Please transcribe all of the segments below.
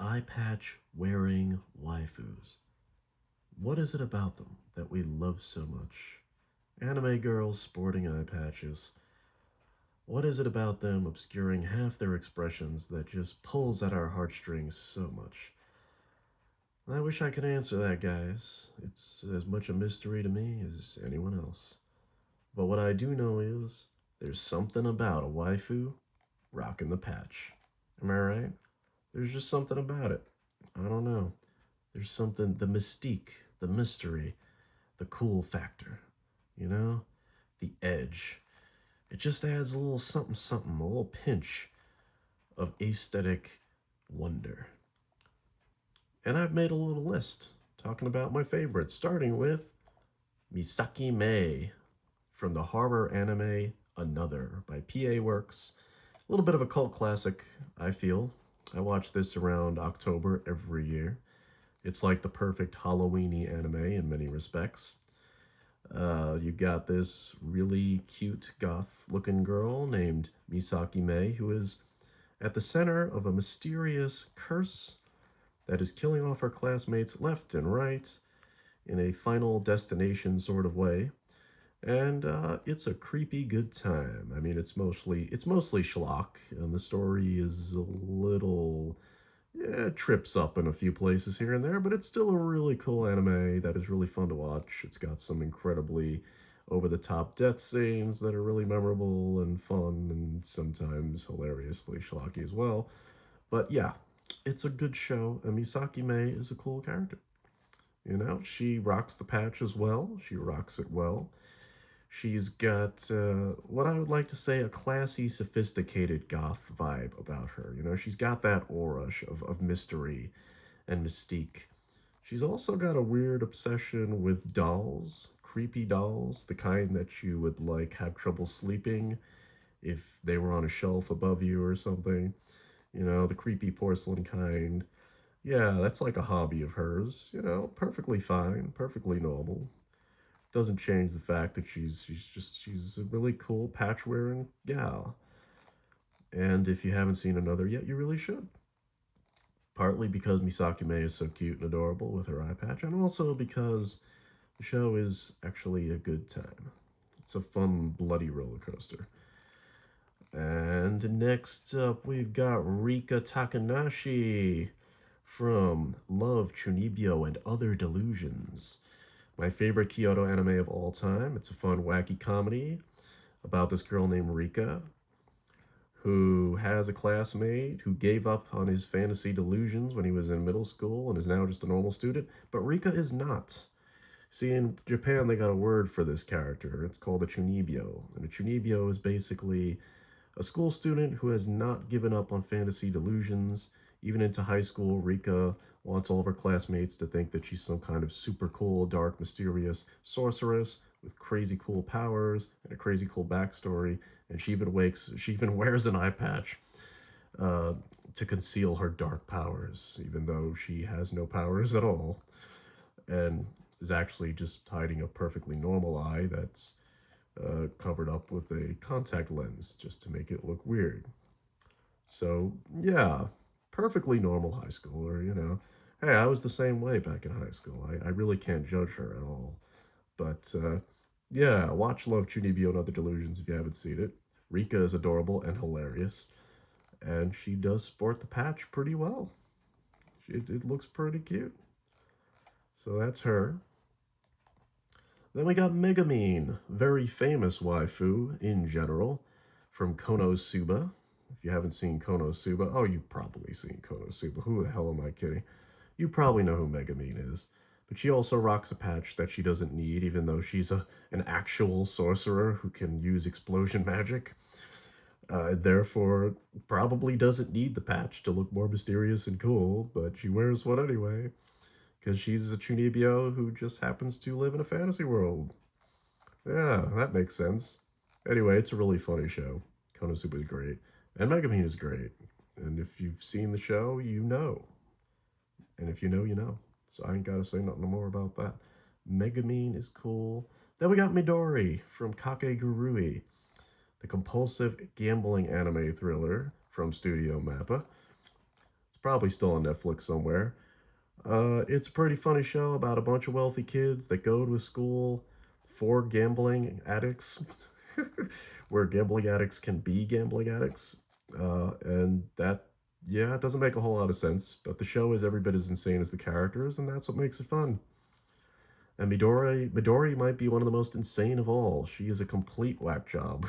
eye patch wearing waifus. What is it about them that we love so much? Anime girls sporting eye patches. What is it about them obscuring half their expressions that just pulls at our heartstrings so much? I wish I could answer that, guys. It's as much a mystery to me as anyone else. But what I do know is there's something about a waifu rocking the patch. Am I right? There's just something about it. I don't know. There's something, the mystique, the mystery, the cool factor, you know? The edge. It just adds a little something something, a little pinch of aesthetic wonder. And I've made a little list talking about my favorites, starting with Misaki Mei from the horror anime Another by PA Works. A little bit of a cult classic, I feel. I watch this around October every year. It's like the perfect Halloweeny anime in many respects. You got this really cute goth looking girl named Misaki Mei who is at the center of a mysterious curse that is killing off her classmates left and right in a final destination sort of way. And it's a creepy good time. I mean, it's mostly schlock, and the story is a little trips up in a few places here and there, but it's still a really cool anime that is really fun to watch. It's got some incredibly over the top death scenes that are really memorable and fun and sometimes hilariously schlocky as well. But yeah, it's a good show, and Misaki Mei is a cool character. You know, she rocks the patch as well. She rocks it well. She's got what I would like to say a classy, sophisticated goth vibe about her. You know, she's got that aura of mystery and mystique. She's also got a weird obsession with dolls, creepy dolls, the kind that you would like have trouble sleeping if they were on a shelf above you or something. You know, the creepy porcelain kind. Yeah, that's like a hobby of hers. You know, perfectly fine, perfectly normal. Doesn't change the fact that she's a really cool patch wearing gal. And if you haven't seen Another yet, you really should. Partly because Misaki Mei is so cute and adorable with her eye patch, and also because the show is actually a good time. It's a fun, bloody roller coaster. And next up, we've got Rika Takanashi from Love, Chunibyo, and Other Delusions. My favorite Kyoto anime of all time. It's a fun, wacky comedy about this girl named Rika who has a classmate who gave up on his fantasy delusions when he was in middle school and is now just a normal student. But Rika is not. See, in Japan, they got a word for this character. It's called a chunibyo. And a chunibyo is basically a school student who has not given up on fantasy delusions. Even into high school, Rika wants all of her classmates to think that she's some kind of super cool, dark, mysterious sorceress with crazy cool powers and a crazy cool backstory. And she even wears an eye patch uh, to conceal her dark powers, even though she has no powers at all, and is actually just hiding a perfectly normal eye that's covered up with a contact lens just to make it look weird. So, yeah, perfectly normal high schooler, you know. Hey, I was the same way back in high school. I really can't judge her at all. But, yeah, watch Love, Chunibyo, and Other Delusions if you haven't seen it. Rika is adorable and hilarious, and she does sport the patch pretty well. It looks pretty cute. So that's her. Then we got Megamine, very famous waifu in general, from Konosuba. If you haven't seen Konosuba, oh, you've probably seen Konosuba. Who the hell am I kidding? You probably know who Megamine is. But she also rocks a patch that she doesn't need, even though she's an actual sorcerer who can use explosion magic. Therefore, probably doesn't need the patch to look more mysterious and cool, but she wears one anyway because she's a Chunibyo who just happens to live in a fantasy world. Yeah, that makes sense. Anyway, it's a really funny show. Konosuba is great, and Megamine is great. And if you've seen the show, you know. And if you know, you know. So I ain't gotta say nothing more about that. Megamine is cool. Then we got Midori from Kakegurui, the compulsive gambling anime thriller from Studio Mappa. It's It's probably still on Netflix somewhere. It's a pretty funny show about a bunch of wealthy kids that go to a school for gambling addicts, where gambling addicts can be gambling addicts. And that, yeah, it doesn't make a whole lot of sense, but the show is every bit as insane as the characters, and that's what makes it fun. And Midori might be one of the most insane of all. She is a complete whack job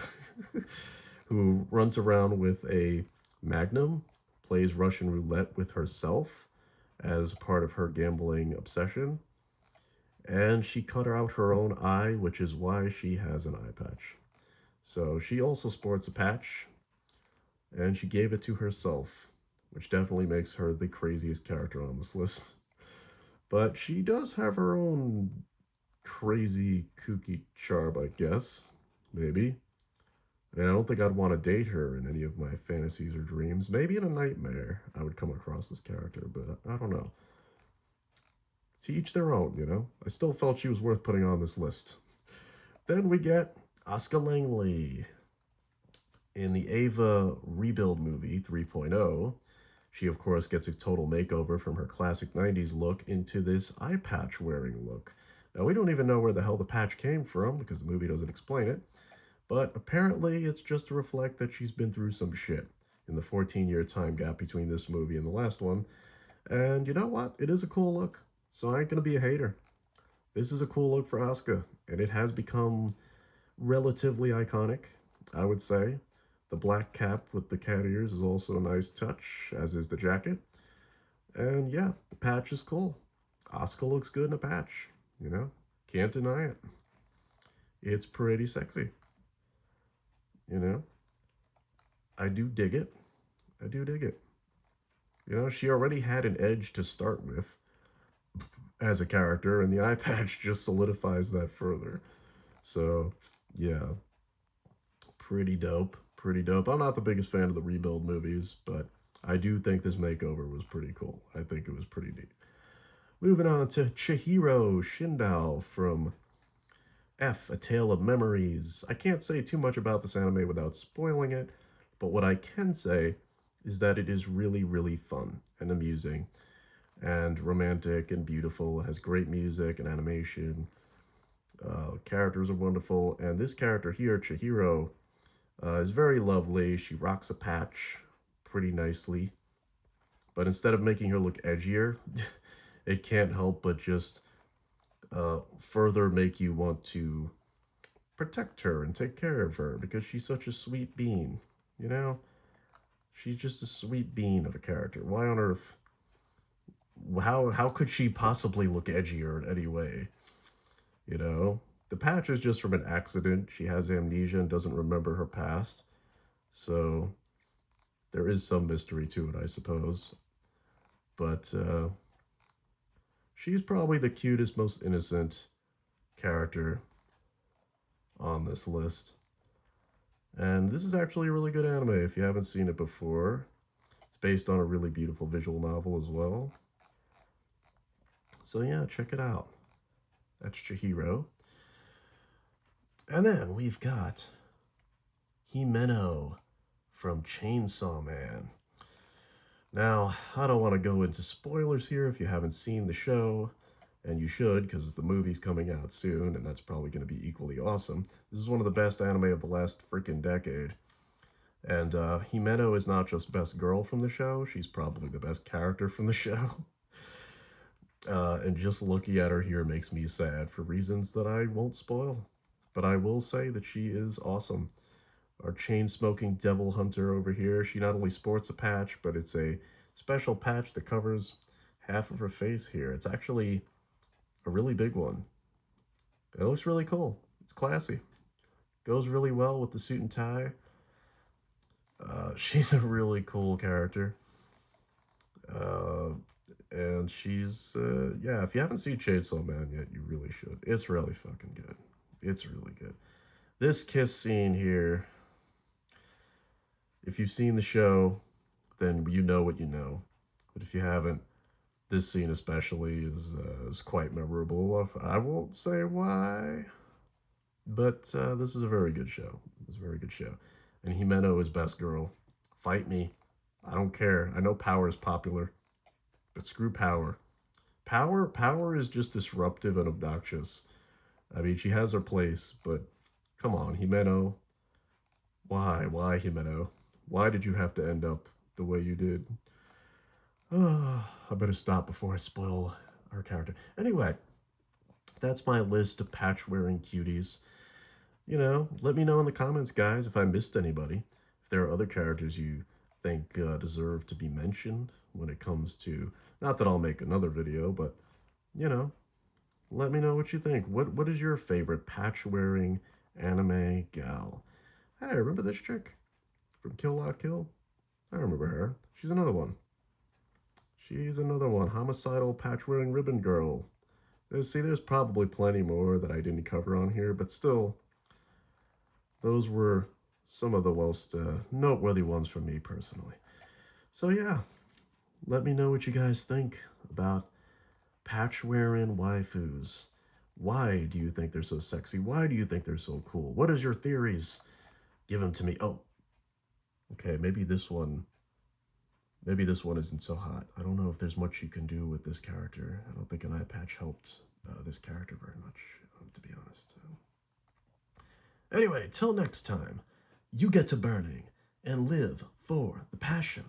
who runs around with a magnum, plays Russian roulette with herself as part of her gambling obsession, and she cut out her own eye, which is why she has an eye patch. So she also sports a patch, and she gave it to herself, which definitely makes her the craziest character on this list. But she does have her own crazy, kooky charm, I guess. Maybe. And I don't think I'd want to date her in any of my fantasies or dreams. Maybe in a nightmare I would come across this character, but I don't know. To each their own, you know? I still felt she was worth putting on this list. Then we get Oscar Langley. In the Ava Rebuild movie 3.0, she of course gets a total makeover from her classic 90s look into this eye patch wearing look. Now, we don't even know where the hell the patch came from because the movie doesn't explain it, but apparently it's just to reflect that she's been through some shit in the 14-year time gap between this movie and the last one. And you know what? It is a cool look, so I ain't gonna be a hater. This is a cool look for Asuka, and it has become relatively iconic, I would say. The black cap with the cat ears is also a nice touch, as is the jacket. And yeah, the patch is cool. Asuka looks good in a patch, you know? Can't deny it. It's pretty sexy, you know? I do dig it. I do dig it. You know, she already had an edge to start with as a character, and the eye patch just solidifies that further. So, yeah, pretty dope. Pretty dope. I'm not the biggest fan of the rebuild movies, but I do think this makeover was pretty cool. I think it was pretty neat. Moving on to Chihiro Shindao from F, A Tale of Memories. I can't say too much about this anime without spoiling it, but what I can say is that it is really, really fun and amusing and romantic and beautiful. It has great music and animation. Characters are wonderful, and this character here, Chihiro, is very lovely. She rocks a patch pretty nicely, but instead of making her look edgier, it can't help but just further make you want to protect her and take care of her because she's such a sweet bean. You know, she's just a sweet bean of a character. Why on earth? How could she possibly look edgier in any way? You know, the patch is just from an accident. She has amnesia and doesn't remember her past. So there is some mystery to it, I suppose. But she's probably the cutest, most innocent character on this list. And this is actually a really good anime if you haven't seen it before. It's based on a really beautiful visual novel as well. So yeah, check it out. That's Chihiro. And then we've got Himeno from Chainsaw Man. Now, I don't want to go into spoilers here if you haven't seen the show, and you should because the movie's coming out soon, and that's probably going to be equally awesome. This is one of the best anime of the last freaking decade. And Himeno is not just best girl from the show, she's probably the best character from the show. And just looking at her here makes me sad for reasons that I won't spoil. But I will say that she is awesome. Our chain-smoking devil hunter over here, she not only sports a patch, but it's a special patch that covers half of her face here. It's actually a really big one. It looks really cool. It's classy. Goes really well with the suit and tie. She's a really cool character. And she's, yeah, if you haven't seen Chainsaw Man yet, you really should. It's really fucking good. It's really good. This kiss scene here, if you've seen the show, then you know what you know. But if you haven't, this scene especially is quite memorable. I won't say why, but this is a very good show. It's a very good show. And Himeno is best girl. Fight me. I don't care. I know power is popular, but screw power. Power is just disruptive and obnoxious. I mean, she has her place, but come on, Himeno. Why? Why, Himeno? Why did you have to end up the way you did? I better stop before I spoil our character. Anyway, that's my list of patch-wearing cuties. Let me know in the comments, guys, if I missed anybody. If there are other characters you think deserve to be mentioned when it comes to... Not that I'll make another video, but, you know, let me know what you think. What is your favorite patch-wearing anime gal? Hey, remember this chick from Kill La Kill? I remember her. She's another one. She's another one. Homicidal patch-wearing ribbon girl. There's probably plenty more that I didn't cover on here, but still, those were some of the most noteworthy ones for me personally. So yeah, let me know what you guys think about patch-wearing waifus. Why do you think they're so sexy? Why do you think they're so cool? What is your theories? Give them to me. Oh, okay, maybe this one isn't so hot. I don't know if there's much you can do with this character. I don't think an eye patch helped this character very much, to be honest. Anyway, till next time, you get to burning and live for the passion.